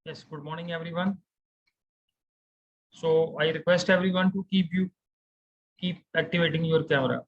Yes, good morning, everyone. So I request everyone to keep activating your camera.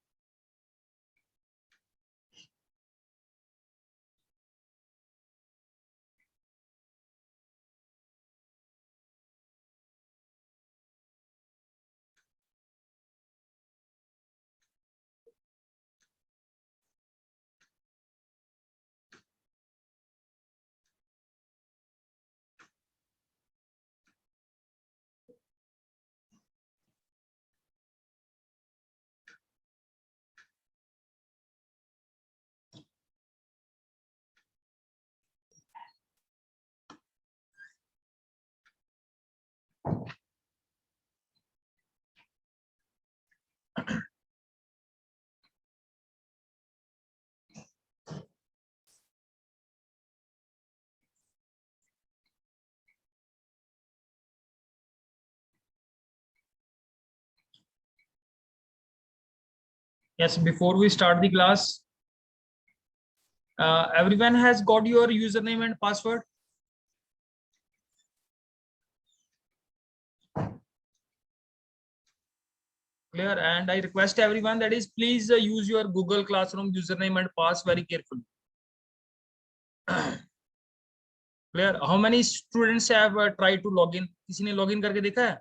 Yes, before we start the class, everyone has got your username and password. Clear? And I request everyone that is please use your Google Classroom username and pass very carefully. Clear? How many students have tried to log in? किसी ने log in करके देखा है?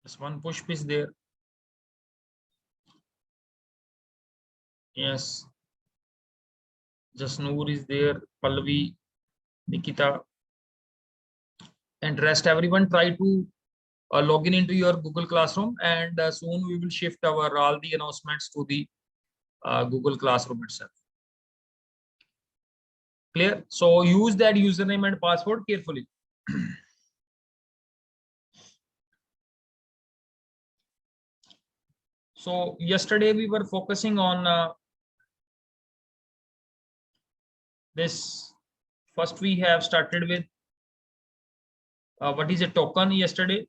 Yes, one push is there. Yes. Jasnoor is there. Pallavi, Nikita, and rest everyone try to log in into your Google Classroom, and soon we will shift our all the announcements to the Google Classroom itself. Clear? So use that username and password carefully. So yesterday we were focusing on this. First we have started with what is a token yesterday.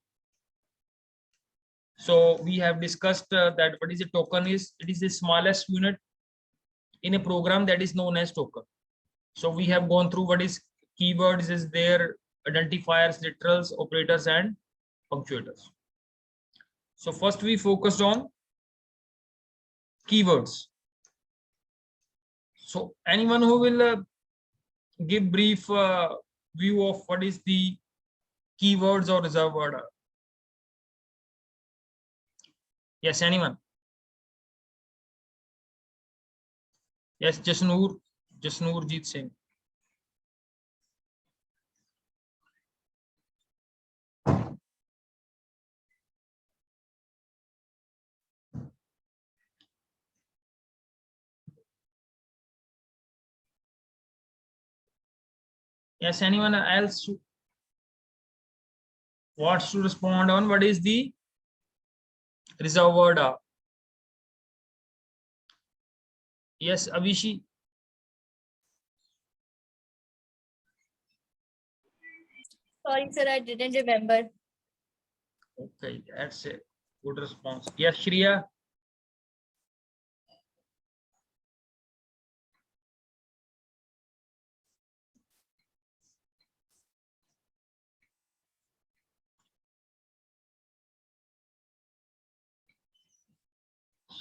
So we have discussed that what is a token is. It is the smallest unit in a program that is known as token. So we have gone through what is keywords is there, identifiers, literals, operators, and punctuators. So first we focused on keywords. So anyone who will give brief view of what is the keywords or reserved word? Yes, anyone? Yes, Jasnoorjeet Singh. Yes, anyone else wants to respond on what is the reserved word? Yes, Avishi. Sorry, sir, I didn't remember. Okay, that's a good response. Yes, Shreya.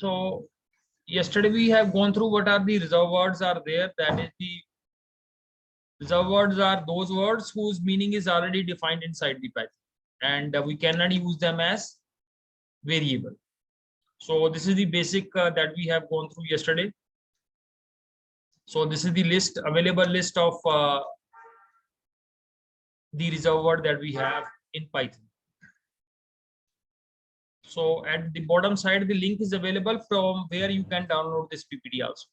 So yesterday we have gone through what are the reserved words are there. That is the reserved words are those words whose meaning is already defined inside the Python, and we cannot use them as variable. So this is the basic that we have gone through yesterday. So this is the list, available list of the reserved word that we have in Python. So at the bottom side, the link is available from where you can download this PPT also.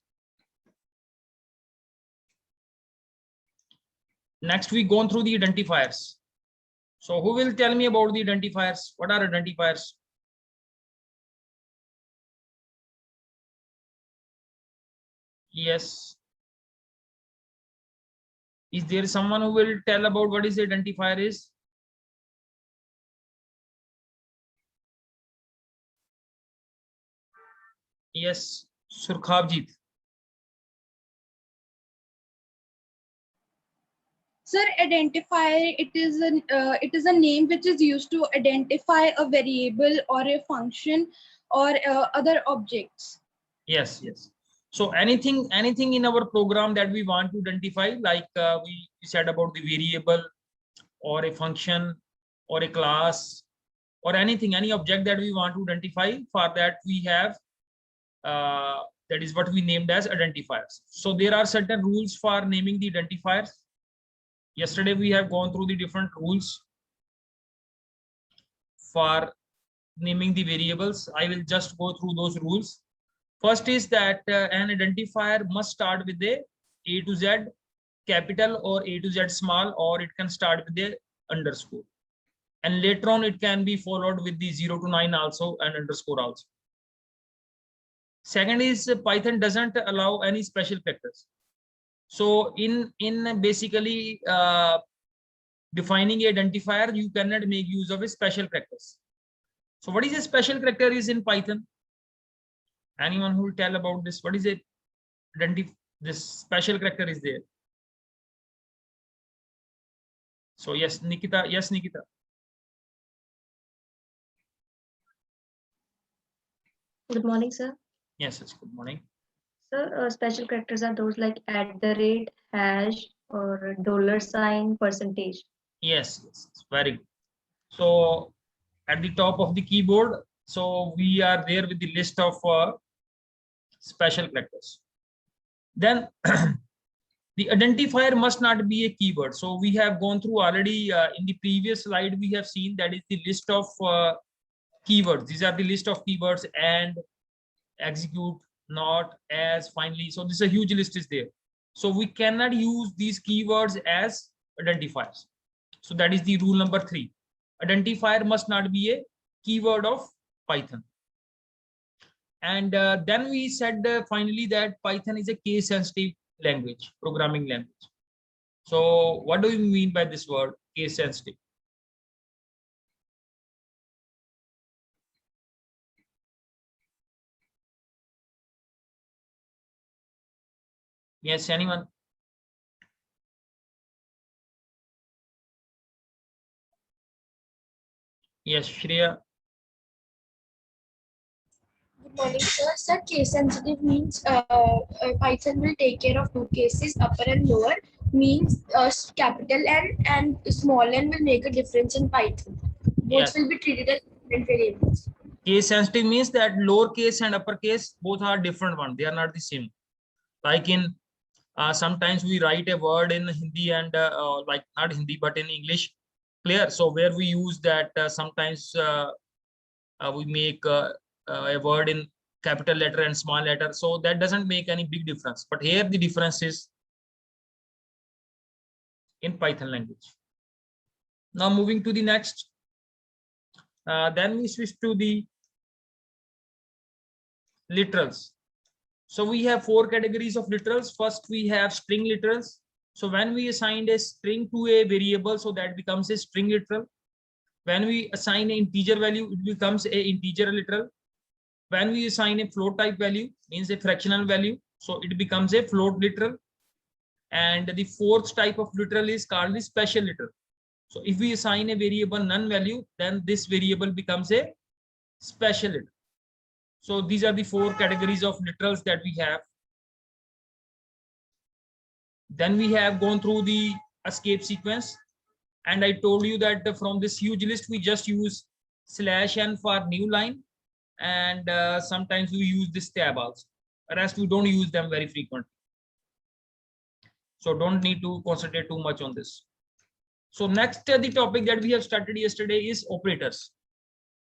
Next, we gone through the identifiers. So who will tell me about the identifiers? What are identifiers? Yes. Is there someone who will tell about what is the identifier is? Yes, Surkhavjit. Sir, identifier, it is a name which is used to identify a variable or a function or other objects. Yes, yes. So anything in our program that we want to identify, like we said about the variable or a function or a class or anything, any object that we want to identify, for that we have that is what we named as identifiers. So there are certain rules for naming the identifiers. Yesterday we have gone through the different rules for naming the variables. I will just go through those rules. First is that an identifier must start with A to Z capital or A to Z small, or it can start with a underscore. And later on, it can be followed with the 0 to 9 also and underscore also. Second is Python doesn't allow any special characters. So in basically defining a identifier, you cannot make use of a special characters. So what is a special character is in Python? Anyone who will tell about this? What is it? This special character is there. So yes, Nikita. Yes, Nikita. Good morning, sir. Yes, yes. Good morning. Sir, special characters are those like @ hash or $sign %. Yes, yes, very good. So at the top of the keyboard, so we are there with the list of special characters. Then the identifier must not be a keyword. So we have gone through already in the previous slide, we have seen that is the list of keywords. These are the list of keywords: and, execute, not, as, finally. So this is a huge list is there. So we cannot use these keywords as identifiers. So that is the rule number 3. Identifier must not be a keyword of Python. And then we said finally that Python is a case sensitive language, programming language. So what do you mean by this word, case sensitive? Yes, anyone? Yes, Shreya. Good morning, sir. Sir, case sensitive means Python will take care of two cases, upper and lower. Means capital N and small n will make a difference in Python. Both Yes. will be treated as different variables. Case sensitive means that lowercase and uppercase both are different ones. They are not the same. Like in sometimes we write a word in Hindi and like not Hindi but in English. Clear? So where we use that sometimes we make a word in capital letter and small letter. So that doesn't make any big difference. But here the difference is in Python language. Now moving to the next. Then we switch to the literals. So we have 4 categories of literals. First, we have string literals. So when we assign a string to a variable, so that becomes a string literal. When we assign an integer value, it becomes a integer literal. When we assign a float type value, means a fractional value, so it becomes a float literal. And the 4th type of literal is called the special literal. So if we assign a variable none value, then this variable becomes a special literal. So these are the 4 categories of literals that we have. Then we have gone through the escape sequence. And I told you that from this huge list, we just use /n for new line. And sometimes we use this tab also. Rest we don't use them very frequently. So don't need to concentrate too much on this. So next, the topic that we have started yesterday is operators.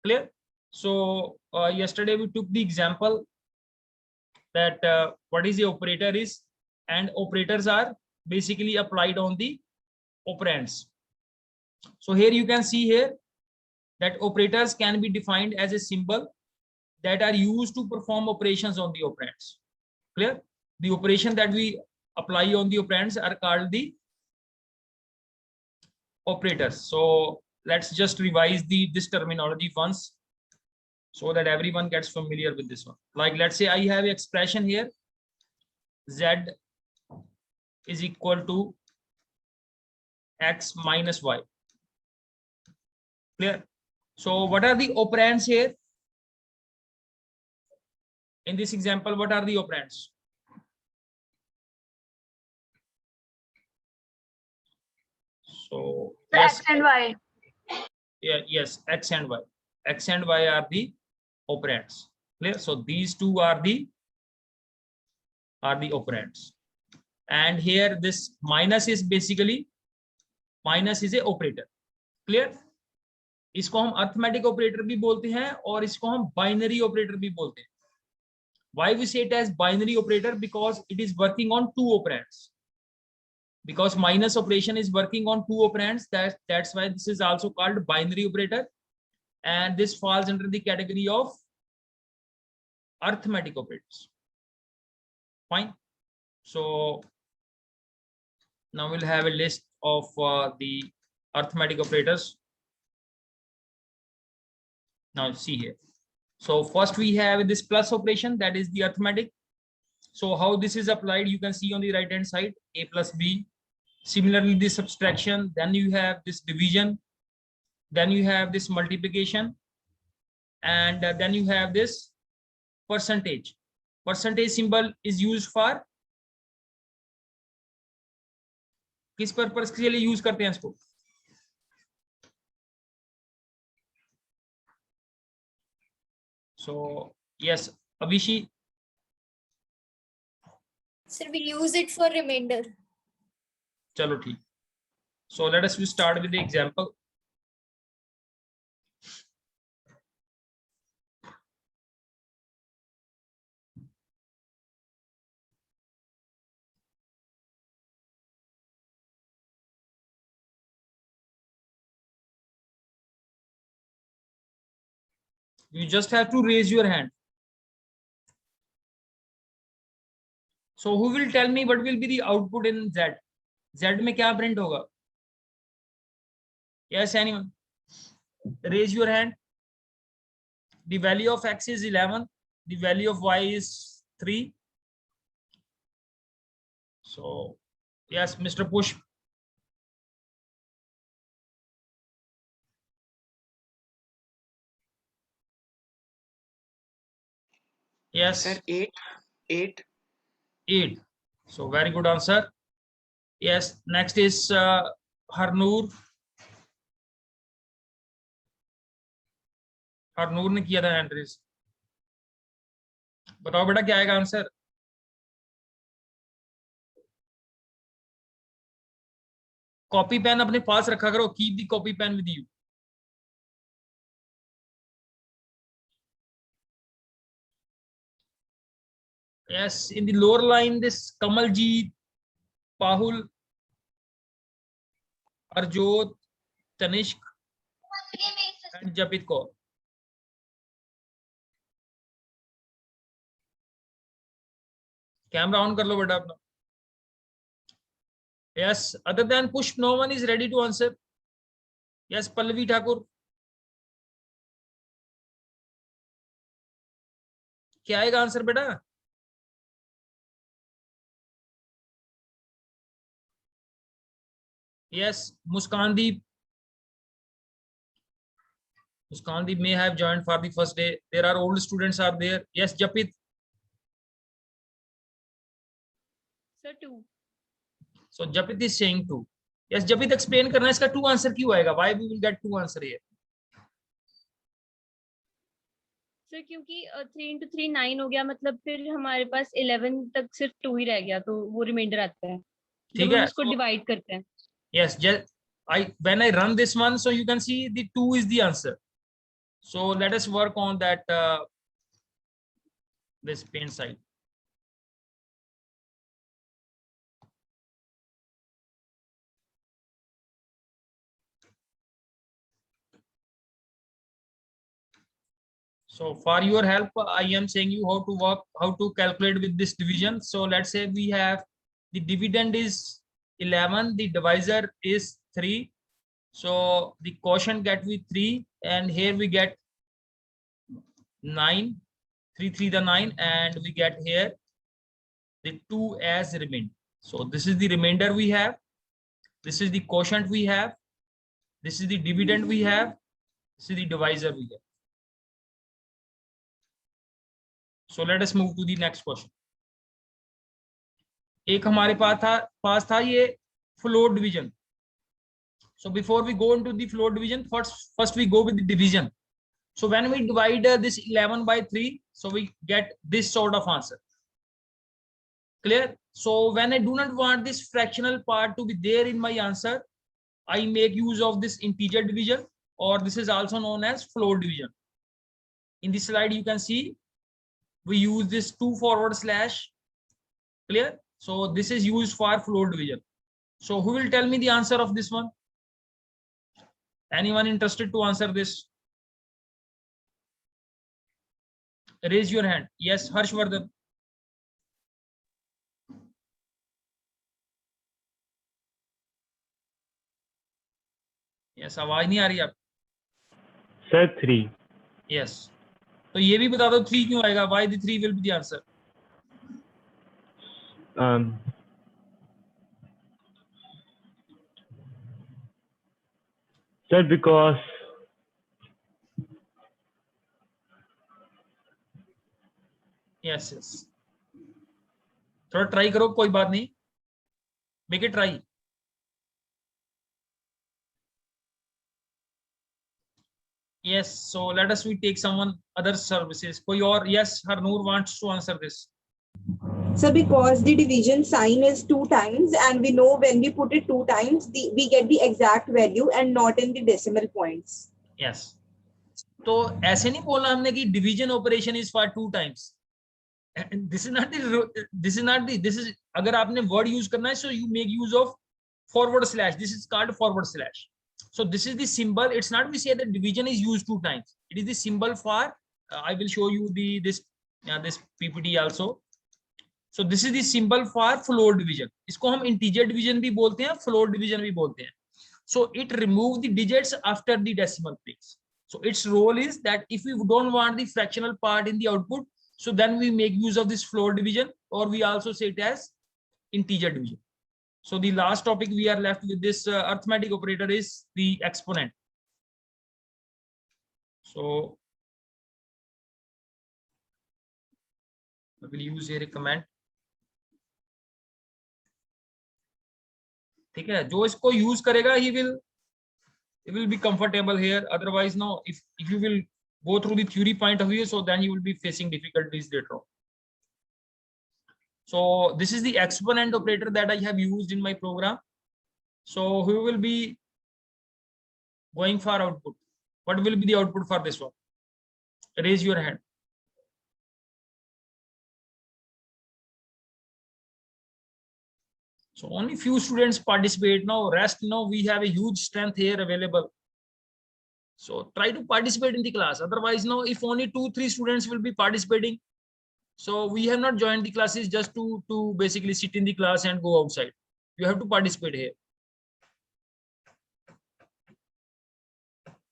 Clear? So yesterday we took the example that what is the operator is, and operators are basically applied on the operands. So here you can see here that operators can be defined as a symbol that are used to perform operations on the operands. Clear? The operation that we apply on the operands are called the operators. So let's just revise this terminology once, so that everyone gets familiar with this one. Like let's say I have an expression here, z is equal to x minus y. Clear? So what are the operands here? In this example, what are the operands? So yes, X and Y. yeah, yes, x and y. X and y are the operands. Clear? So these two are the operands. And here this minus is basically, minus is a operator. Clear? इसको हम arithmetic operator भी बोलते हैं और इसको हम binary operator भी बोलते हैं. Why we say it as binary operator? Because it is working on two operands. Because minus operation is working on two operands, that's why this is also called binary operator, and this falls under the category of arithmetic operators. Fine. So now we'll have a list of the arithmetic operators. Now see here. So first we have this plus operation, that is the arithmetic. So how this is applied, you can see on the right hand side, a plus b. Similarly, this subtraction, then you have this division, then you have this multiplication, and then you have this percentage. Percentage symbol is used for किस purpose के लिए use करते हैं इसको? So yes, Abhishi. Sir, we use it for remainder. चलो ठीक. So let us start with the example. You just have to raise your hand. So who will tell me what will be the output in Z? Z में क्या print होगा? Yes, anyone? Raise your hand. The value of X is 11. The value of Y is 3. So yes, Mr. Push. Yes. Sir, 8. 8. So very good answer. Yes, next is Harnoor. Harnoor ने किया था entries. बताओ बेटा क्या आएगा answer? Copy pen अपने पास रखा करो. Keep the copy pen with you. Yes, in the lower line, this Kamaljeet, Pahul, Arjot, Tanishq, and Japit Kaur. Camera on कर लो बेटा अपना. Yes, other than Push, no one is ready to answer. Yes, Pallavi Thakur. क्या आएगा answer बेटा? Yes, Muskandeep. Muskandeep may have joined for the first day. There are old students are there. Yes, Japit. Sir, 2. So Japit is saying 2. Yes, Japit explain करना इसका 2 answer क्यों आएगा? Why we will get 2 answer here? Sir क्योंकि 3 into 3 9 हो गया, मतलब फिर हमारे पास 11 तक सिर्फ 2 ही रह गया, तो वो रिमाइंडर आता है ठीक जब हम है. उसको डिवाइड करते हैं. Yes, just when I run this one, so you can see the 2 is the answer. So let us work on that this paint side. So for your help, I am saying you how to work, how to calculate with this division. So let's say we have the dividend is 11, the divisor is 3. So the quotient get we 3, and here we get 9, 3 3 the 9, and we get here the 2 as remainder. So this is the remainder we have. This is the quotient we have. This is the dividend we have. This is the divisor we have. So let us move to the next question. एक हमारे पास था ये floor division. So before we go into the floor division, first we go with the division. So when we divide this 11 by 3, so we get this sort of answer. Clear? So when I do not want this fractional part to be there in my answer, I make use of this integer division, or this is also known as floor division. In this slide, you can see we use this 2/. Clear? So this is used for floor division. So who will tell me the answer of this one? Anyone interested to answer this? Raise your hand. Yes, Harshvardhan. Yes, आवाज नहीं आ रही आप? Sir, 3. Yes. तो ये भी बता दो 3 क्यों आएगा? Why the 3 will be the answer? Sir, because Yes, yes. थोड़ा ट्राई करो, कोई बात नहीं. Make it try. Yes, so let us we take someone other services. कोई और? Yes, Harnoor wants to answer this. So because the division sign is 2 times and we know when we put it 2 times, we get the exact value and not in the decimal points. Yes. तो ऐसे नहीं बोलना हमने कि division operation is for 2 times. And this is अगर आपने word use करना है, so you make use of /. This is called /. So this is the symbol. It's not we say that division is used 2 times. It is the symbol for. I will show you this PPT also. So this is the symbol for floor division. इसको हम integer division भी बोलते हैं, floor division भी बोलते हैं. So it removes the digits after the decimal place. So its role is that if we don't want the fractional part in the output, so then we make use of this floor division, or we also say it as integer division. So the last topic we are left with this arithmetic operator is the exponent. So I will use here a comment. ठीक है, जो इसको use करेगा he will be comfortable here. Otherwise no, if you will go through the theory point of view, so then you will be facing difficulties later on. So this is the exponent operator that I have used in my program. So who will be going for output? What will be the output for this one? Raise your hand. So only few students participate now. Rest now we have a huge strength here available. So try to participate in the class. Otherwise now if only 2-3 students will be participating, so we have not joined the classes just to basically sit in the class and go outside. You have to participate here.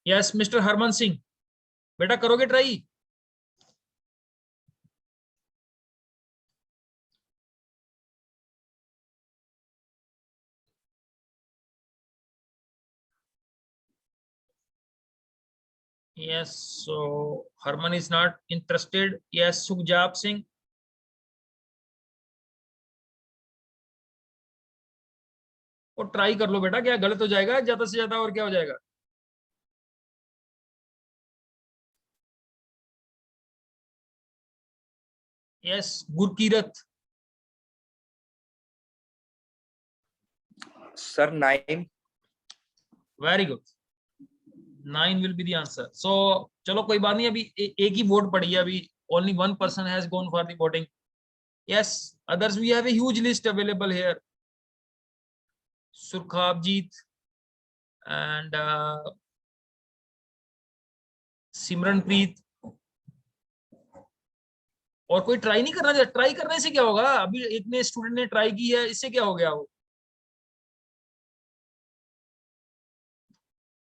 Yes, Mr. Harman Singh. बेटा करोगे try? Yes, so Harman is not interested. Yes, Sukhjab Singh. और try कर लो बेटा, क्या गलत हो जाएगा ज्यादा से ज्यादा और क्या हो जाएगा? Yes, Gurkirat. Sir, 9. Very good. 9 will be the answer. So चलो कोई बात नहीं, अभी एक ही वोट पड़ी है अभी. Only one person has gone for the voting. Yes, others we have a huge list available here. Surkhabjeet and Simranpreet. और कोई ट्राई नहीं करना चाहिए? ट्राई करने से क्या होगा? अभी इतने स्टूडेंट ने ट्राई की है, इससे क्या हो गया वो?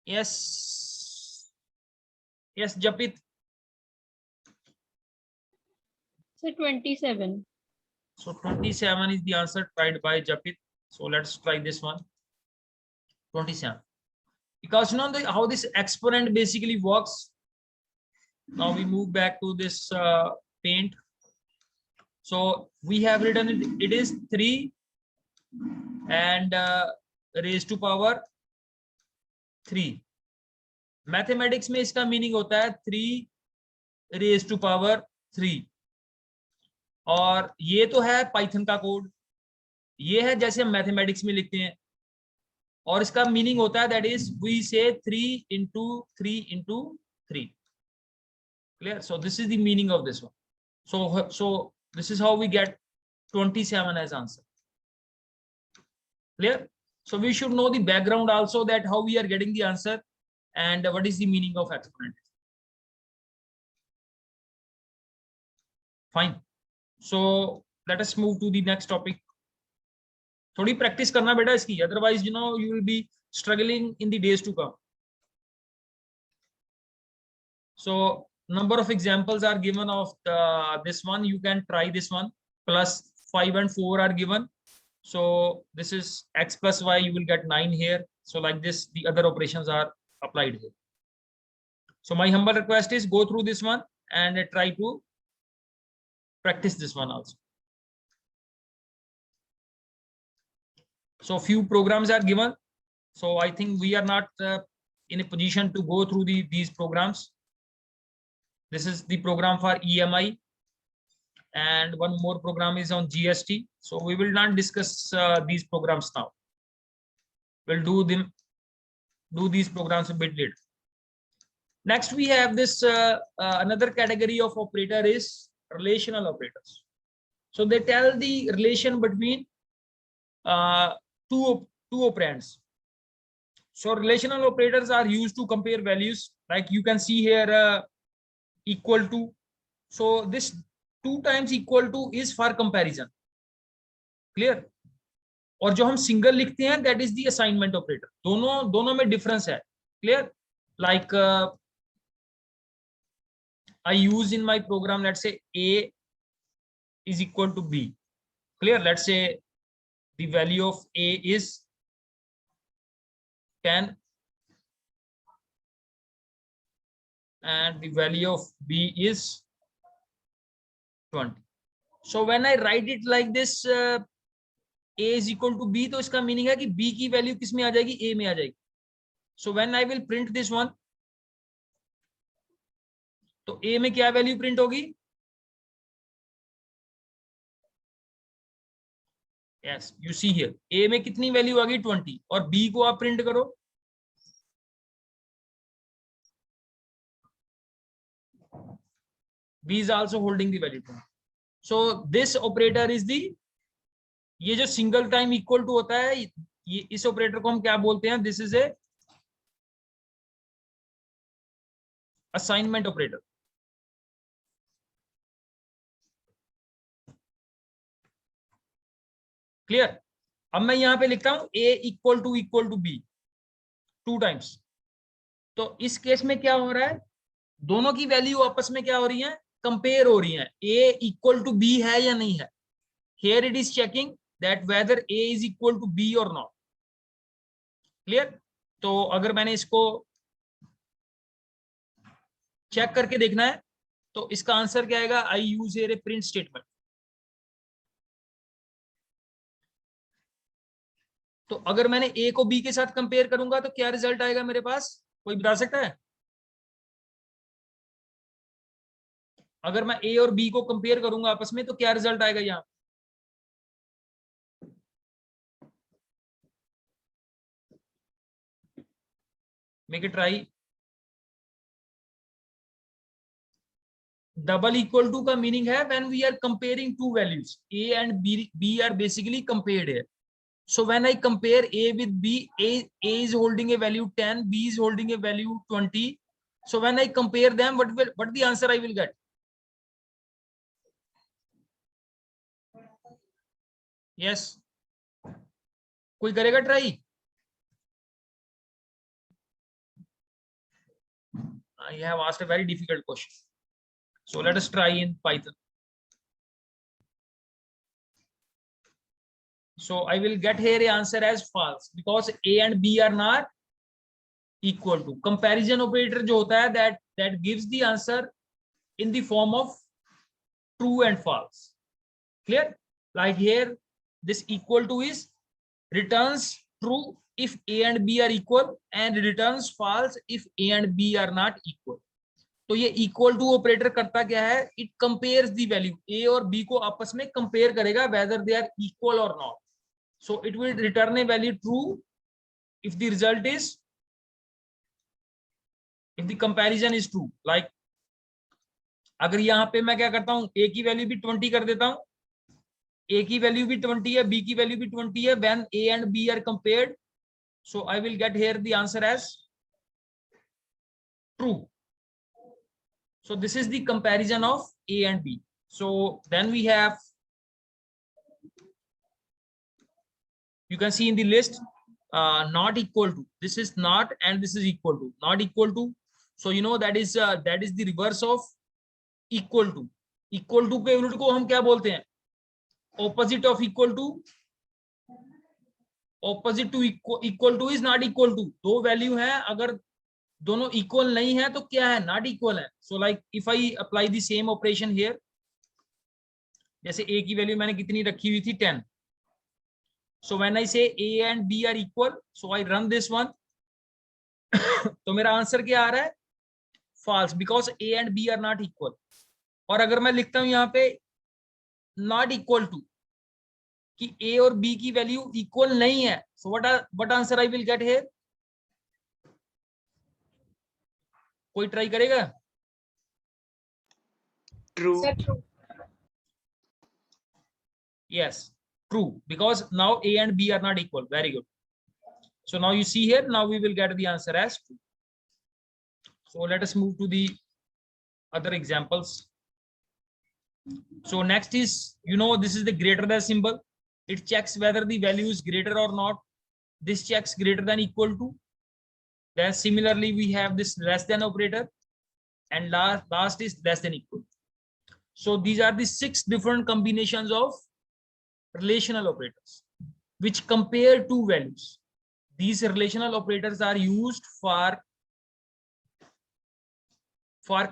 Yes, yes, Japit. So 27. So 27 is the answer tried by Japit. So let's try this one. 27. Because you know how this exponent basically works. Now we move back to this paint. So we have written it is 3 and raised to power 3. Mathematics में इसका meaning होता है 3 raise to power 3. और ये तो है Python का code, ये है जैसे हम मैथमेटिक्स में लिखते हैं, और इसका मीनिंग होता है दैट इज वी से 3 into 3 into 3. Clear? So this is the meaning of this one. So this is how we get 27 as answer. Clear? So we should know the background also, that how we are getting the answer and what is the meaning of exponent. Fine. So let us move to the next topic. थोड़ी practice करना बेटा इसकी, otherwise you know you will be struggling in the days to come. So number of examples are given of this one. You can try this one. Plus 5 and 4 are given. So this is x plus y, you will get 9 here. So like this, the other operations are applied here. So my humble request is go through this one and try to practice this one also. So few programs are given. So I think we are not in a position to go through these programs. This is the program for EMI, and one more program is on GST. So we will not discuss these programs now. We'll do these programs a bit later. Next, we have this another category of operator is relational operators. So they tell the relation between two operands. So relational operators are used to compare values, like you can see here equal to. So this 2 times equal to is for comparison. Clear? और जो हम single लिखते हैं that is the assignment operator. दोनों में difference है. Clear? Like I use in my program, let's say A is equal to B. Clear? Let's say the value of A is 10 and the value of B is 20. So when I write it like this, A is equal to B, तो इसका meaning है कि B की value किस में आ जाएगी, A में आ जाएगी. So when I will print this one, तो A में क्या वैल्यू प्रिंट होगी? Yes, you see here, A में कितनी वैल्यू आ गई 20, और B को आप प्रिंट करो, B is also holding the value 20. So this operator is the, ये जो सिंगल टाइम इक्वल टू होता है, ये इस ऑपरेटर को हम क्या बोलते हैं? This is a assignment operator. Clear? अब मैं यहां पे लिखता हूं A equal to B 2 times. तो इस केस में क्या हो रहा है? दोनों की वैल्यू आपस में क्या हो रही है? कंपेयर हो रही है. A इक्वल टू B है या नहीं है. Here it is checking that whether A is equal to B or not. Clear? तो अगर मैंने इसको चेक करके देखना है तो इसका आंसर क्या आएगा? I use here a print statement. तो अगर मैंने A को B के साथ कंपेयर करूंगा तो क्या रिजल्ट आएगा मेरे पास? कोई बता सकता है? अगर मैं A और B को कंपेयर करूंगा आपस में तो क्या रिजल्ट आएगा यहाँ? Make a try. Double equal to का मीनिंग है when we are comparing two values, A and B are basically compared here. So when I compare A with B, A is holding a value 10, B is holding a value 20. So when I compare them, what the answer I will get? Yes. कोई करेगा try? I have asked a very difficult question. So let us try in Python. So I will get here a answer as false because A and B are not equal to. Comparison operator जो होता है that gives the answer in the form of true and false. Clear? Like here, this equal to is returns true if A and B are equal and returns false if A and B are not equal. तो ये equal to operator करता क्या है? It compares the value. A और B को आपस में compare करेगा whether they are equal or not. So it will return a value true if the result is, if the comparison is true. Like अगर यहाँ पे मैं क्या करता हूँ, A की वैल्यू भी 20 कर देता हूँ, A की वैल्यू भी 20 है, B की वैल्यू भी 20 है, when A and B are compared, so I will get here the answer as true. So this is the comparison of A and B. So then we have, you can see in the list, not equal to. This is not and this is equal to. Not equal to. So you know that is the reverse of equal to. Equal to के उलट को हम क्या बोलते हैं? Opposite of equal to. Opposite to equal to is not equal to. दो value हैं, अगर दोनों इक्वल नहीं है तो क्या है? नॉट इक्वल है. So like if I apply the same operation here, जैसे A की वैल्यू मैंने कितनी रखी हुई थी? 10. So when I say A and B are equal, so I run this one. तो मेरा आंसर क्या आ रहा है? False, because A and B are not equal. और अगर मैं लिखता हूं यहाँ पे नॉट इक्वल टू, कि A और B की वैल्यू इक्वल नहीं है, so what answer I will get here? कोई ट्राई करेगा? True. Sir, true. Yes, true, because now A and B are not equal. Very good. So now you see here, now we will get the answer as true. So let us move to the other examples. So next is, you know, this is the greater than symbol. It checks whether the value is greater or not. This checks greater than equal to. Then similarly, we have this less than operator, and last is less than equal. So these are the 6 different combinations of relational operators which compare two values. These relational operators are used for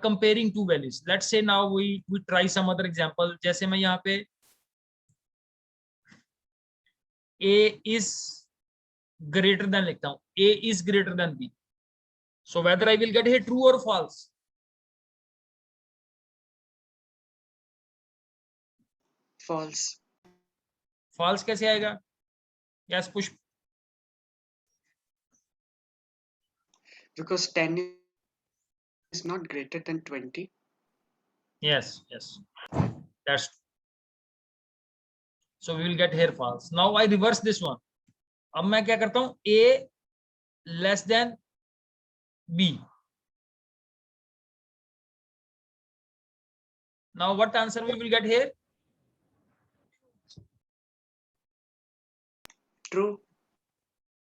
comparing two values. Let's say now we try some other example. जैसे मैं यहाँ पे A is greater than लिखता हूँ, A is greater than B. So whether I will get here true or false? False. False कैसे आएगा? Yes, push. Because 10 is not greater than 20. Yes, yes, that's true. So we will get here false. Now I reverse this one. अब मैं क्या करता हूँ? A less than B. Now what answer we will get here? True.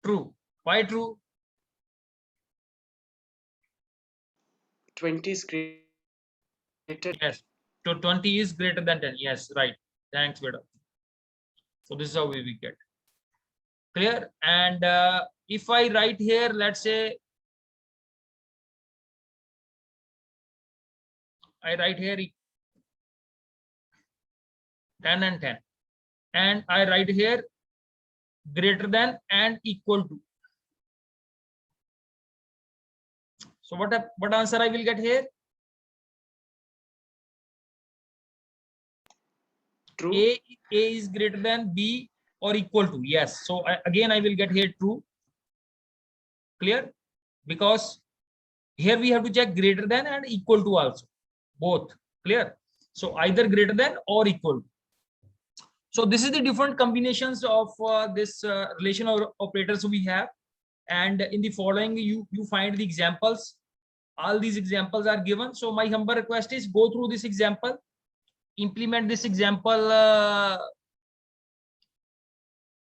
True. Why true? 20 is greater. Yes. So 20 is greater than 10. Yes, right. Thanks, Veda. So this is how we will get. Clear? And if I write here, let's say I write here 10 and 10, and I write here greater than and equal to. So what answer I will get here? True. A is greater than B or equal to. Yes. So again I will get here true. Clear? Because here we have to check greater than and equal to also. Both. Clear? So either greater than or equal to. So this is the different combinations of this relational operators we have. And in the following, you find the examples. All these examples are given. So my humble request is go through this example, implement this example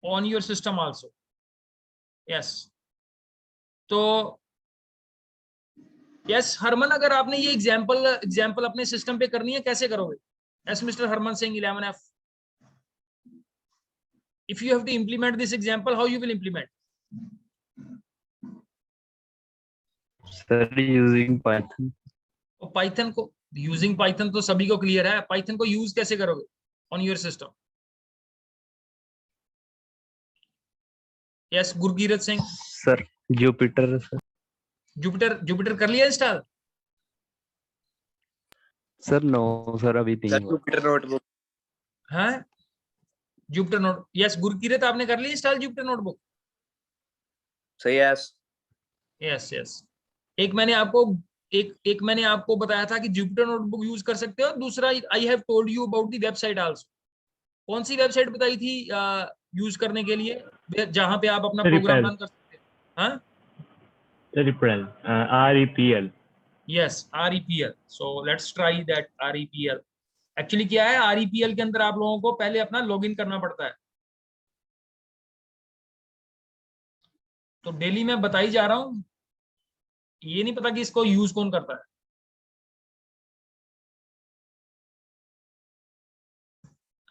on your system also. Yes. तो yes, Harman, अगर आपने ये example अपने system पे करनी है, कैसे करोगे? Yes, Mr. Harman Singh 11F. if you have to implement this example, how you will implement? Sir, using Python. और पाइथन को यूजिंग पाइथन तो सभी को क्लियर है, पाइथन को यूज कैसे करोगे on your system? Yes Gurkirat Singh. Sir Jupiter sir. Jupiter कर लिया इंस्टॉल? सर नो सर अभी नहीं हुआ। Jupyter notebook. हाँ जुपिटर नोट, यस गुरकीरत आपने कर लिया इंस्टॉल जुपिटर नोटबुक? सही है। Yes yes. एक मैंने आपको बताया था कि जुपिटर नोटबुक यूज कर सकते हो। दूसरा I have told you about the website also. कौन सी वेबसाइट बताई थी यूज करने के लिए, जहां पे आप अपना प्रोग्राम रन कर सकते हैं? हाँ REPL। Yes REPL। So let's try that REPL। Actually क्या है, REPL के अंदर आप लोगों को पहले अपना लॉगिन करना पड़ता है। तो डेली मैं बताई जा रहा हूं, ये नहीं पता कि इसको यूज कौन करता है।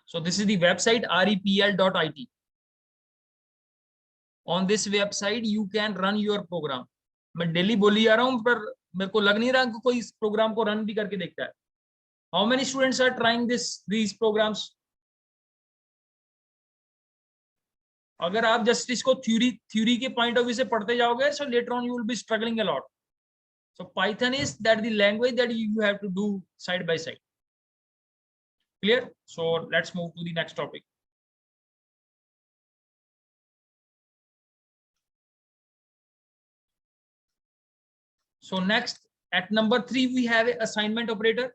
So this is the website repl.it. On this website you can run your program. मैं डेली बोली जा रहा हूं, पर मेरे को लग नहीं रहा कि कोई इस प्रोग्राम को रन भी करके देखता है। How many students are trying these programs? अगर आप जस्ट इसको थ्योरी के पॉइंट ऑफ व्यू से पढ़ते जाओगे, so later on you will be struggling a lot. So Python is that the language that you have to do side by side. Clear? So let's move to the next topic. So next at number 3 we have a assignment operator.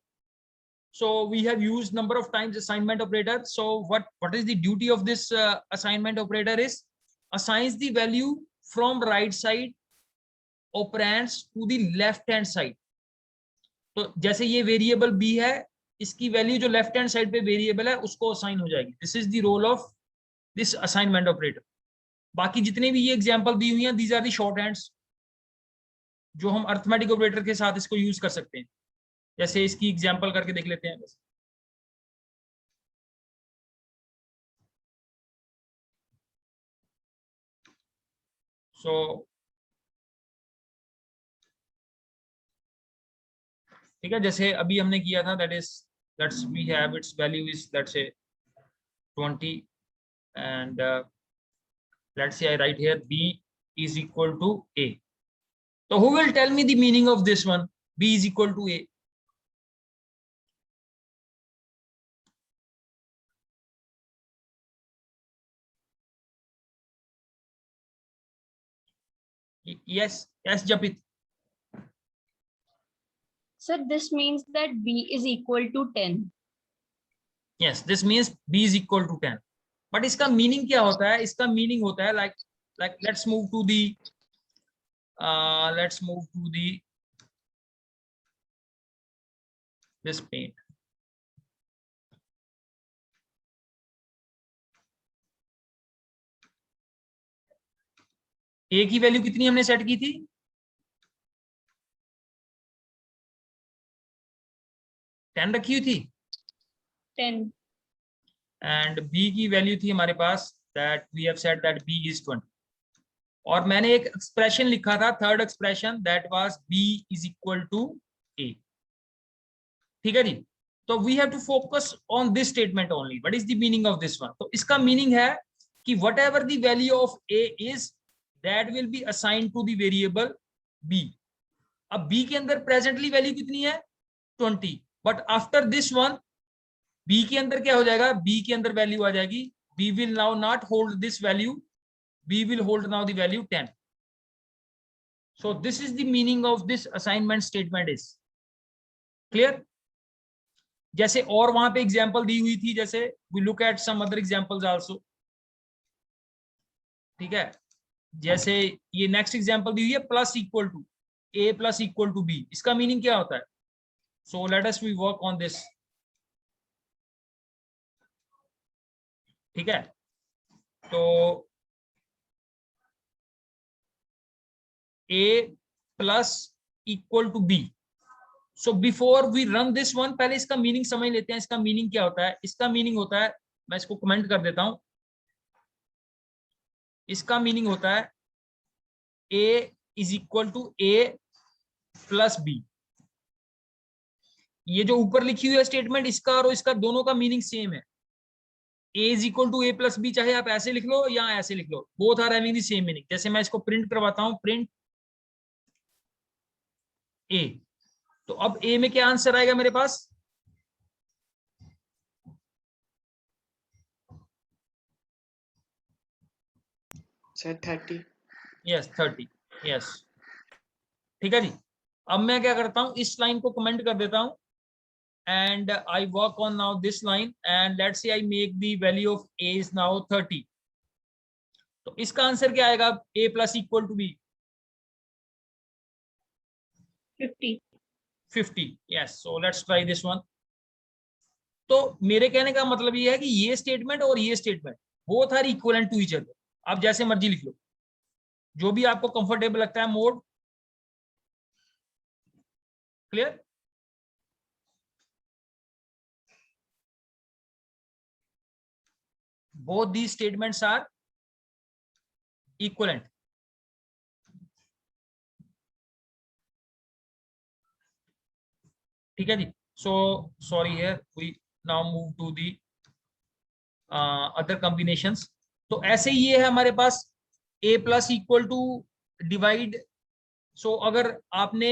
So we have used number of times assignment operator. So what is the duty of this assignment operator is assigns the value from right side operands to the left hand side. तो जैसे ये variable b है, इसकी value जो left hand side पे variable है उसको assign हो जाएगी। This is the role of this assignment operator. बाकी जितने भी ये एग्जांपल दी हुई हैं, these are the short hands जो हम अरिथमेटिक ऑपरेटर के साथ इसको यूज कर सकते हैं। जैसे इसकी एग्जांपल करके देख लेते हैं। सो ठीक है, जैसे अभी हमने किया था, that's we have its value is let's say 20 and let's say I write here b is equal to a. So who will tell me the meaning of this one? B is equal to a. Yes, Japit. Sir, this means that b is equal to 10. Yes, this means b is equal to 10. But इसका meaning क्या होता है? इसका meaning होता है like let's move to the this paint. a की value कितनी हमने सेट की थी? 10 रखी हुई थी 10 एंड b की वैल्यू थी हमारे पास that we have said that b is 20. और मैंने एक एक्सप्रेशन लिखा था, third expression, that was b is equal to a. ठीक है जी। तो we have to focus on this statement only. What is the meaning of this one? तो इसका मीनिंग है कि whatever the value of a is, that will be assigned to the variable b. अब b के अंदर presently value कितनी है? 20. But after this one b के अंदर क्या हो जाएगा? b के अंदर वैल्यू आ जाएगी, b will now not hold this value, b will hold now the value 10. So this is the meaning of this assignment statement is clear. जैसे और वहां पे एग्जांपल दी हुई थी, जैसे we look at some other examples also. ठीक है, जैसे ये नेक्स्ट एग्जांपल दी हुई है plus equal to a plus equal to b. इसका मीनिंग क्या होता है? So let us we work on this. ठीक है, तो a plus equal to b. So before we run this one, पहले इसका मीनिंग समझ लेते हैं। इसका मीनिंग क्या होता है? इसका मीनिंग होता है, मैं इसको कमेंट कर देता हूं, इसका मीनिंग होता है a is equal to a plus b। ये जो ऊपर लिखी हुई है स्टेटमेंट, इसका और इसका दोनों का मीनिंग सेम है। a is equal to a plus b, चाहे आप ऐसे लिख लो या ऐसे लिख लो, both are having the same meaning. जैसे मैं इसको प्रिंट करवाता हूं, प्रिंट a, तो अब a में क्या आंसर आएगा मेरे पास? सर 30। Yes 30, yes. ठीक है जी। अब मैं क्या करता हूं, इस लाइन को कमेंट कर देता हूं and I work on now this line and let's say I make the value of a is now 30। तो इसका आंसर क्या आएगा? a plus equal to b 50। yes, so let's try this one। तो मेरे कहने का मतलब ये है कि ये स्टेटमेंट और ये statement both are equivalent to each other. आप जैसे मर्जी लिख लो, जो भी आपको कंफर्टेबल लगता है mode. Clear? both these statements are equivalent। ठीक है जी। so sorry here we now move to the other combinations। तो ऐसे ही ये है हमारे पास a plus equal to divide. So अगर आपने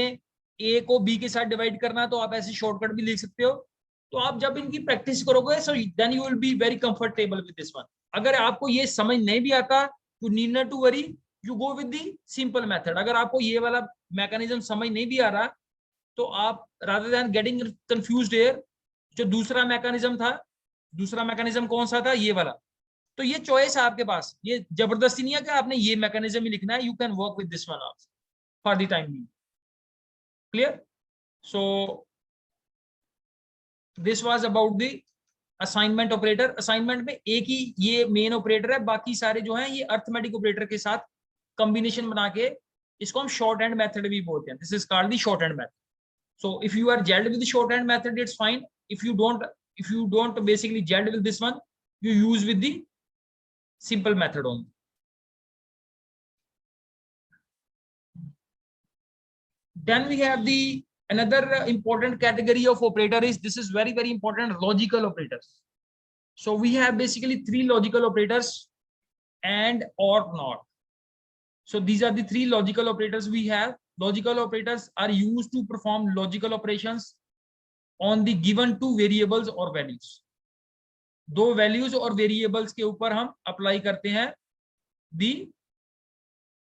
a को b के साथ डिवाइड करना है तो आप ऐसे शॉर्टकट भी लिख सकते हो। तो आप जब इनकी प्रैक्टिस करोगे so then you will be very comfortable with this one. अगर आपको ये समझ नहीं भी आता, you need not to worry, you go with the simple method. अगर आपको ये वाला मैकेनिज्म समझ नहीं भी आ रहा, तो आप rather than getting confused here, जो दूसरा मैकेनिज्म था, दूसरा मैकेनिज्म कौन सा था? ये वाला। तो ये चॉइस है आपके पास, ये जबरदस्ती नहीं है कि आपने ये मैकेनिज्म ही लिखना है। You can work with this one also for the time being. Clear? So this was about the assignment operator. Assignment में एक ही ये मेन ऑपरेटर है, बाकी सारे जो हैं ये अर्थमेटिक ऑपरेटर के साथ कॉम्बिनेशन बना के, इसको हम शॉर्ट हैंड मेथड भी बोलते हैं। This is called the short hand method. So if you are gelled with the short hand method it's fine. if you don't basically gel with this one, you use with the simple method only। then we have the another important category of operator is, this is very very important, logical operators। so we have basically three logical operators: and, or, not। so these are the three logical operators we have। logical operators are used to perform logical operations on the given two variables or values। दो values और variables के ऊपर हम apply करते हैं दी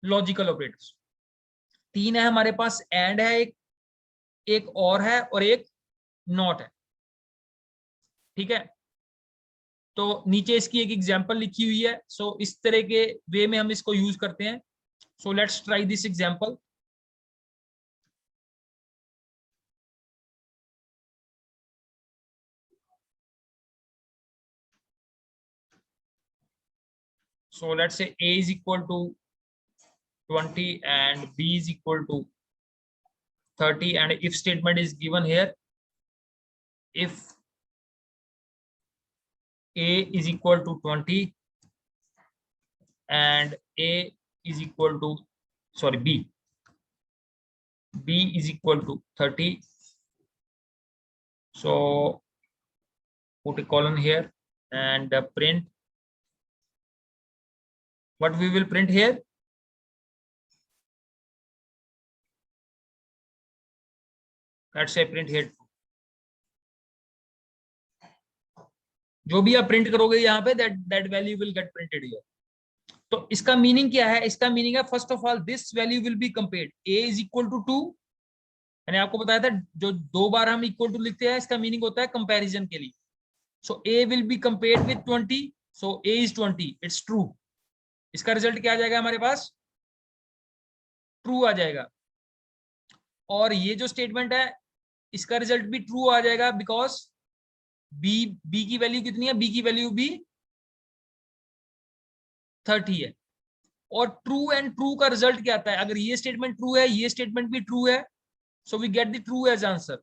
logical operators. तीन है हमारे पास, एंड है एक और है, और एक नॉट है। ठीक है, तो नीचे इसकी एक एग्जांपल लिखी हुई है। सो इस तरह के वे में हम इसको यूज करते हैं। So let's try this example. So let's say a is equal to 20 and b is equal to 30, and if statement is given here, if a is equal to 20 and a is equal to, sorry, b is equal to 30, so put a colon here and print what we will print here, let's say print here। जो भी आप print करोगे यहाँ पे, that value will get printed here। तो इसका meaning क्या है? इसका मीनिंग है, first of all this value will be compared. a is equal to 2, मैंने आपको बताया था जो दो बार हम इक्वल टू लिखते हैं इसका मीनिंग होता है कंपैरिजन के लिए। सो a will be compared with 20, so a is 20, it's true. इसका रिजल्ट क्या आ जाएगा हमारे पास? ट्रू आ जाएगा। और ये जो स्टेटमेंट है इसका रिजल्ट भी ट्रू आ जाएगा, बिकॉज बी की वैल्यू कितनी है? बी की वैल्यू भी 30 है। और ट्रू एंड ट्रू का रिजल्ट क्या आता है? अगर ये स्टेटमेंट ट्रू है, ये स्टेटमेंट भी ट्रू है, so we get the true as answer.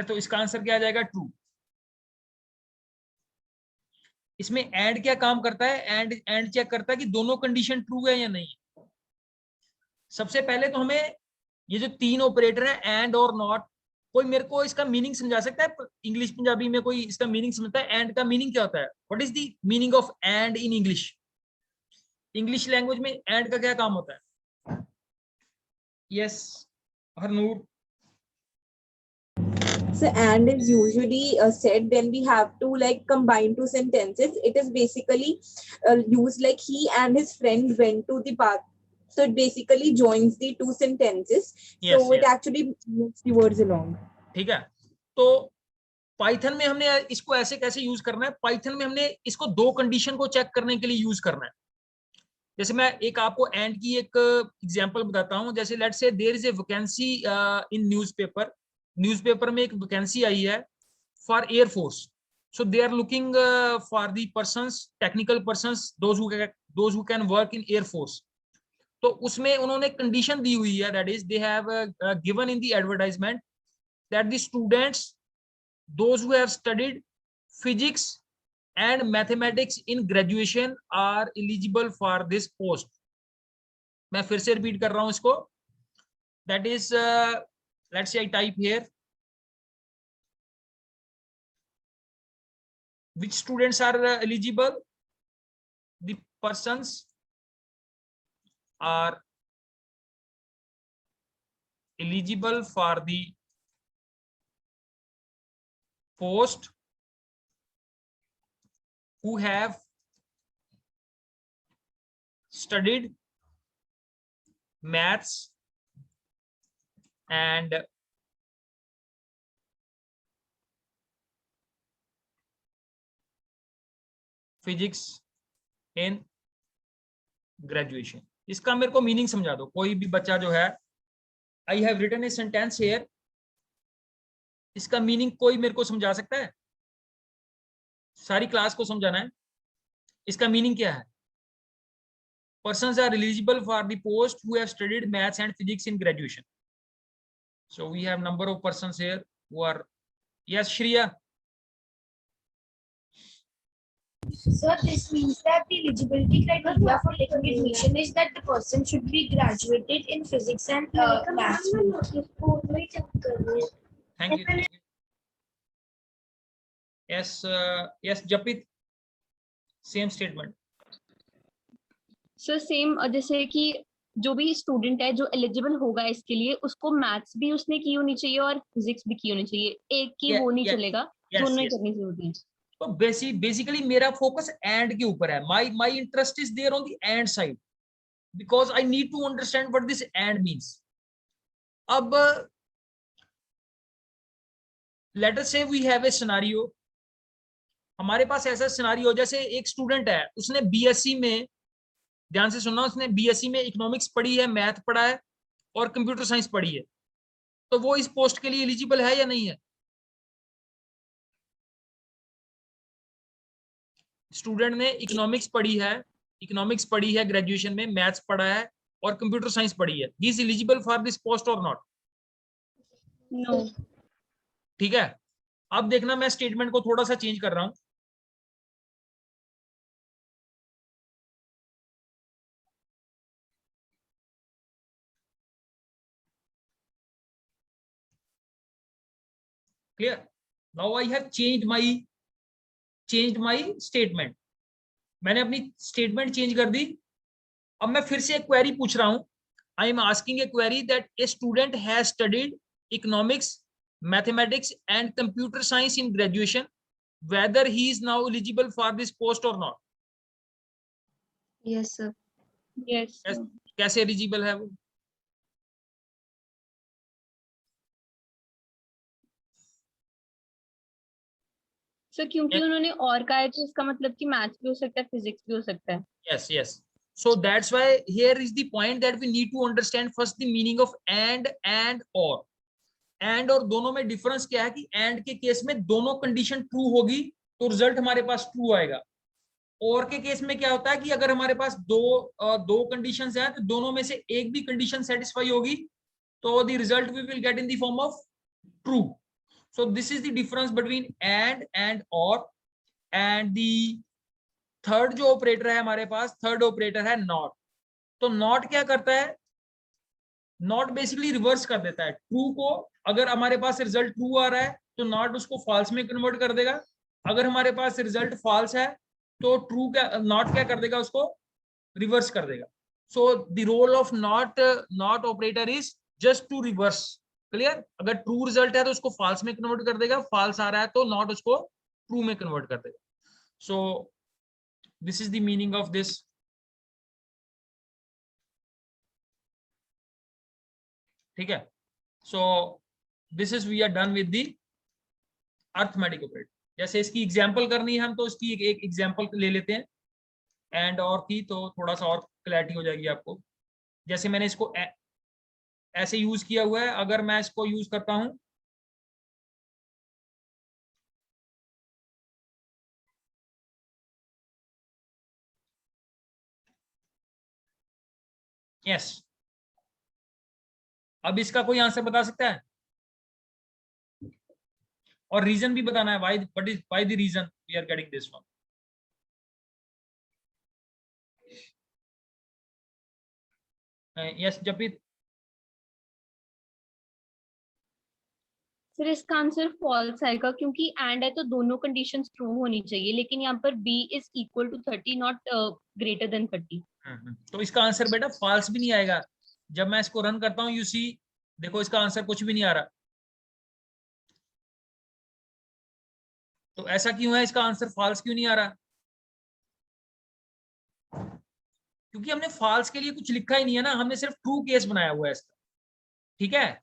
तो इसका आंसर क्या आ जाएगा? ट्रू। इसमें एंड क्या काम करता है, एंड चेक करता है कि दोनों कंडीशन ट्रू है या नहीं है। सबसे पहले तो हमें ये जो तीन ऑपरेटर है एंड और नॉट, कोई मेरे को इसका मीनिंग समझा सकता है इंग्लिश पंजाबी में, कोई इसका मीनिंग समझता है? एंड का मीनिंग क्या होता है? What is the meaning of and in English? English language में एंड का क्या काम होता है? Yes Harnoor. So and is usually said when we have to like combine two sentences. It is basically used like he and his friend went to the park. So it basically joins the two sentences. Yes, So it yes. actually moves the words along. ठीक है, तो Python में हमने इसको ऐसे कैसे use करना है? पाइथन में हमने इसको दो कंडीशन को चेक करने के लिए यूज करना है। जैसे मैं एक आपको एंड की एक एग्जांपल बताता हूं। जैसे let's say there is a vacancy in newspaper में एक वैकेंसी आई है for air force. So they are looking for the persons, technical persons, those who can work in air force. तो उसमें उन्होंने कंडीशन दी हुई है, that is they have given in the advertisement that the students those who have studied physics and mathematics in graduation are eligible for this post. मैं फिर से repeat कर रहा हूं इसको, that is let's say I type here which students are eligible. The persons are eligible for the post who have studied maths and physics in graduation. इसका मेरे को मीनिंग समझा दो कोई भी बच्चा जो है। I have written a sentence here, इसका मीनिंग कोई मेरे को समझा सकता है? सारी क्लास को समझाना है। इसका मीनिंग क्या है? Persons are eligible for the post who have studied maths and physics in graduation. So we have number of persons here who are, yes Shriya. Sir, this means that the eligibility criteria for taking admission is that the person should be graduated in physics and maths. Thank you. Yes Japit, same statement. Sir same जैसे कि जो भी student है जो eligible होगा इसके लिए, उसको मैथ्स भी उसने की होनी चाहिए और फिजिक्स भी की होनी चाहिए, एक की वो नहीं चलेगा, दोनों ही करनी जरूरी है। तो बेसिकली मेरा फोकस एंड के ऊपर है। My interest is there on the and side because I need to understand what this and means. अब let us say we have a scenario, हमारे पास ऐसा सिनेरियो जैसे एक स्टूडेंट है, उसने बीएससी में, ध्यान से सुनना, उसने बीएससी में इकोनॉमिक्स पढ़ी है, मैथ पढ़ा है और कंप्यूटर साइंस पढ़ी है। तो वो इस पोस्ट के लिए एलिजिबल है या नहीं है? स्टूडेंट ने इकोनॉमिक्स पढ़ी है ग्रेजुएशन में, मैथ्स पढ़ा है और कंप्यूटर साइंस पढ़ी है, he is eligible for this post और नॉट? नो। ठीक है, अब देखना मैं स्टेटमेंट को थोड़ा सा चेंज कर रहा हूं। Clear? Now I have changed my statement. मैंने अपनी स्टेटमेंट चेंज कर दी। अब मैं फिर से एक क्वेरी पूछ रहा हूं। I am asking A query that a student has studied economics, mathematics and computer science in graduation, whether he is now eligible for this post or not? Yes, sir. Yes. कैसे eligible है वो? Sir क्योंकि उन्होंने और कहा है तो इसका मतलब कि मैथ्स भी हो सकता है, फिजिक्स भी हो सकता है। Yes. So that's why here is the point that we need to understand first the meaning of and or. And और दोनों में डिफरेंस क्या है कि एंड के केस में दोनों कंडीशन ट्रू होगी तो रिजल्ट हमारे पास ट्रू आएगा। और के केस में क्या होता है कि अगर हमारे पास दो कंडीशंस हैं तो दोनों में से एक भी कंडीशन सेटिस्फाई होगी तो the result we will get in the form of true. So this is the difference between and or, and the third जो ऑपरेटर है हमारे पास, थर्ड ऑपरेटर है नॉट। तो नॉट क्या करता है, नॉट बेसिकली रिवर्स कर देता है ट्रू को। अगर हमारे पास रिजल्ट ट्रू आ रहा है तो नॉट उसको फॉल्स में कन्वर्ट कर देगा। अगर हमारे पास रिजल्ट फॉल्स है तो ट्रू क्या, नॉट क्या कर देगा, उसको रिवर्स कर देगा। So the role of not operator is just to reverse. Clear? अगर ट्रू रिजल्ट है तो उसको फॉल्स में कन्वर्ट कर देगा, फॉल्स आ रहा है तो नॉट उसको ट्रू में कन्वर्ट कर देगा। So this is the meaning of this. ठीक है, so this is we are done with the arithmetic operator. जैसे इसकी एग्जांपल करनी है हम, तो इसकी एक एग्जांपल ले लेते हैं एंड और की, तो थोड़ा सा और क्लैरिटी हो जाएगी आपको। जैसे मैंने इसको ऐसे यूज किया हुआ है, अगर मैं इसको यूज करता हूं यस, अब इसका कोई आंसर बता सकता है? और रीजन भी बताना है, why the reason we are getting this one. Yes जपीत। फिर इसका आंसर फॉल्स आएगा, क्योंकि एंड है तो दोनों कंडीशंस ट्रू होनी चाहिए, लेकिन यहाँ पर b is equal to 30 not greater than 30। तो इसका आंसर बेटा फॉल्स भी नहीं आएगा। जब मैं इसको रन करता हूं, यू सी, देखो इसका आंसर कुछ भी नहीं आ रहा। तो ऐसा क्यों है, इसका आंसर फॉल्स क्यों नहीं आ रहा? क्योंकि हमने फॉल्स के लिए कुछ लिखा ही नहीं है ना, हमने सिर्फ ट्रू केस बनाया हुआ है इसका। ठीक है,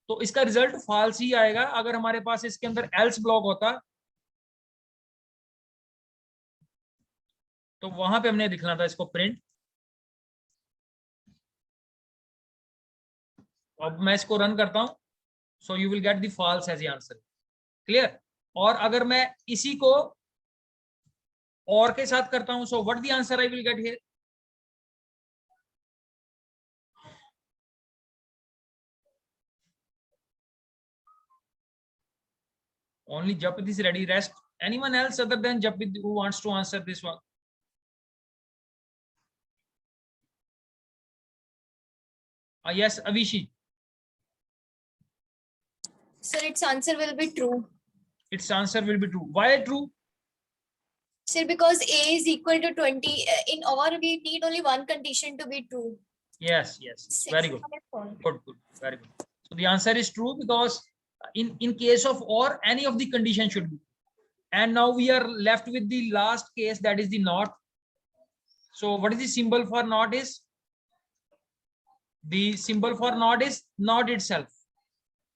तो इसका रिजल्ट फॉल्स ही आएगा। अगर हमारे पास इसके अंदर एल्स ब्लॉक होता तो वहां पे हमने लिखना था इसको प्रिंट। अब मैं इसको रन करता हूं, so you will get the false as the answer. Clear? और अगर मैं इसी को और के साथ करता हूं, so what the answer I will get here? Only Japit is ready. Rest. Anyone else other than Japit who wants to answer this one? Yes, Avishi. Sir, its answer will be true. Its answer will be true. Why true? Sir, because A is equal to 20. In OR, we need only one condition to be true. Yes, yes. Very good. Good, good. Very good. So the answer is true because in case of OR, any of the condition should be. And now we are left with the last case, that is the not. So what is the symbol for not is? The symbol for not is not itself.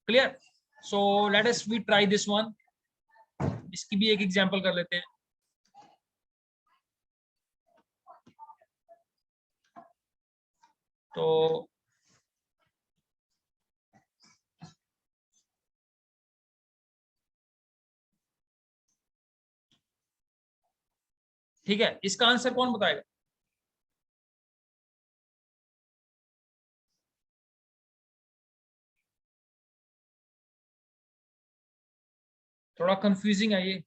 Clear? So let us we try this one. इसकी भी एक example कर लेते हैं. तो ठीक है, इसका आंसर कौन बताएगा? थोड़ा कंफ्यूजिंग है ये.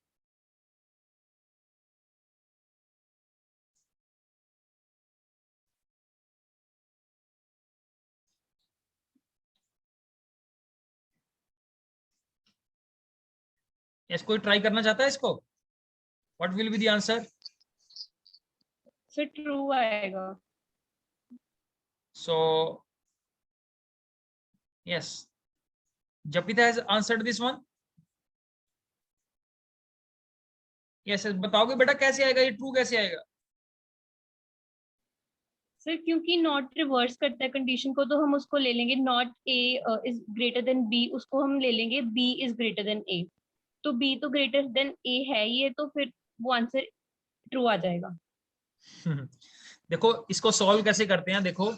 यस, कोई ट्राई करना चाहता है इसको? What will be the answer? Sir true आएगा. So yes, Japita has answered this one. Yes, बताओगे बेटा कैसे आएगा ये, ट्रू कैसे आएगा? सर क्योंकि नॉट रिवर्स करता है कंडीशन को, तो हम उसको ले लेंगे not A is greater than B, उसको हम ले लेंगे B is greater than A. तो बी तो ग्रेटर देन ए है ये, तो फिर वो आंसर ट्रू आ जाएगा. देखो इसको सॉल्व कैसे करते हैं. देखो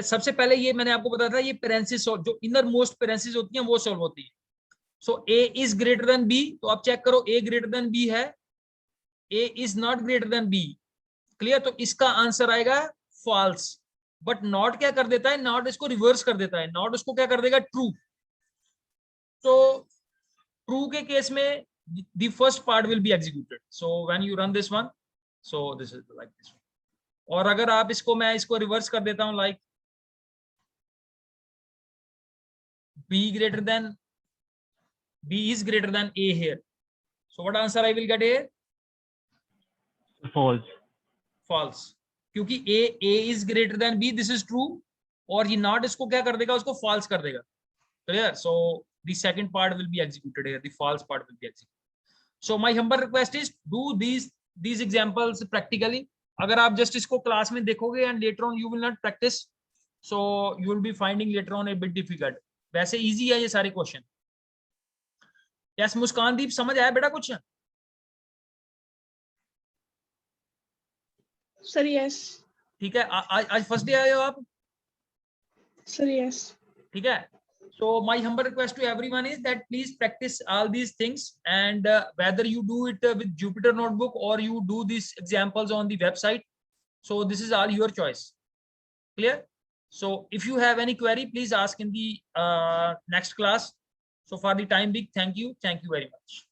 सबसे पहले ये मैंने आपको बताया था, ये पेरेंथेसिस जो इनर मोस्ट पेरेंथेसिस होती हैं वो सॉल्व होती है. So A is greater than B, तो आप चेक करो ए ग्रेटर देन बी है, A is not greater than B. Clear? तो इसका आंसर आएगा फॉल्स. बट नॉट क्या कर देता है, नॉट इसको रिवर्स कर देता है, नॉट उसको क्या कर देगा, ट्रू. तो ट्रू के केस में the first part will be executed. So when you run this one, So this is like this. और अगर आप इसको मैं इसको रिवर्स कर देता हूँ like b greater than b is greater than a here. So what answer I will get here? False. False. क्योंकि a is greater than b, this is true. और ये not इसको क्या कर देगा, उसको false कर देगा. Clear? So the second part will be executed here. The false part will be executed. So my humble request is do these examples practically. अगर आप just इसको क्लास में देखोगे and later on you will not practice, so you will be finding later on a bit difficult. वैसे easy है ये सारे question. Yes, मुस्कान दीप समझ आया बेटा कुछ? Sir, yes. ठीक है, आज फर्स्ट डे आए हो आप? Sir, yes. ठीक है. So my humble request to everyone is that please practice all these things, and whether you do it with Jupyter Notebook or you do these examples on the website. So this is all your choice. Clear? So if you have any query, please ask in the next class. So for the time being, thank you very much.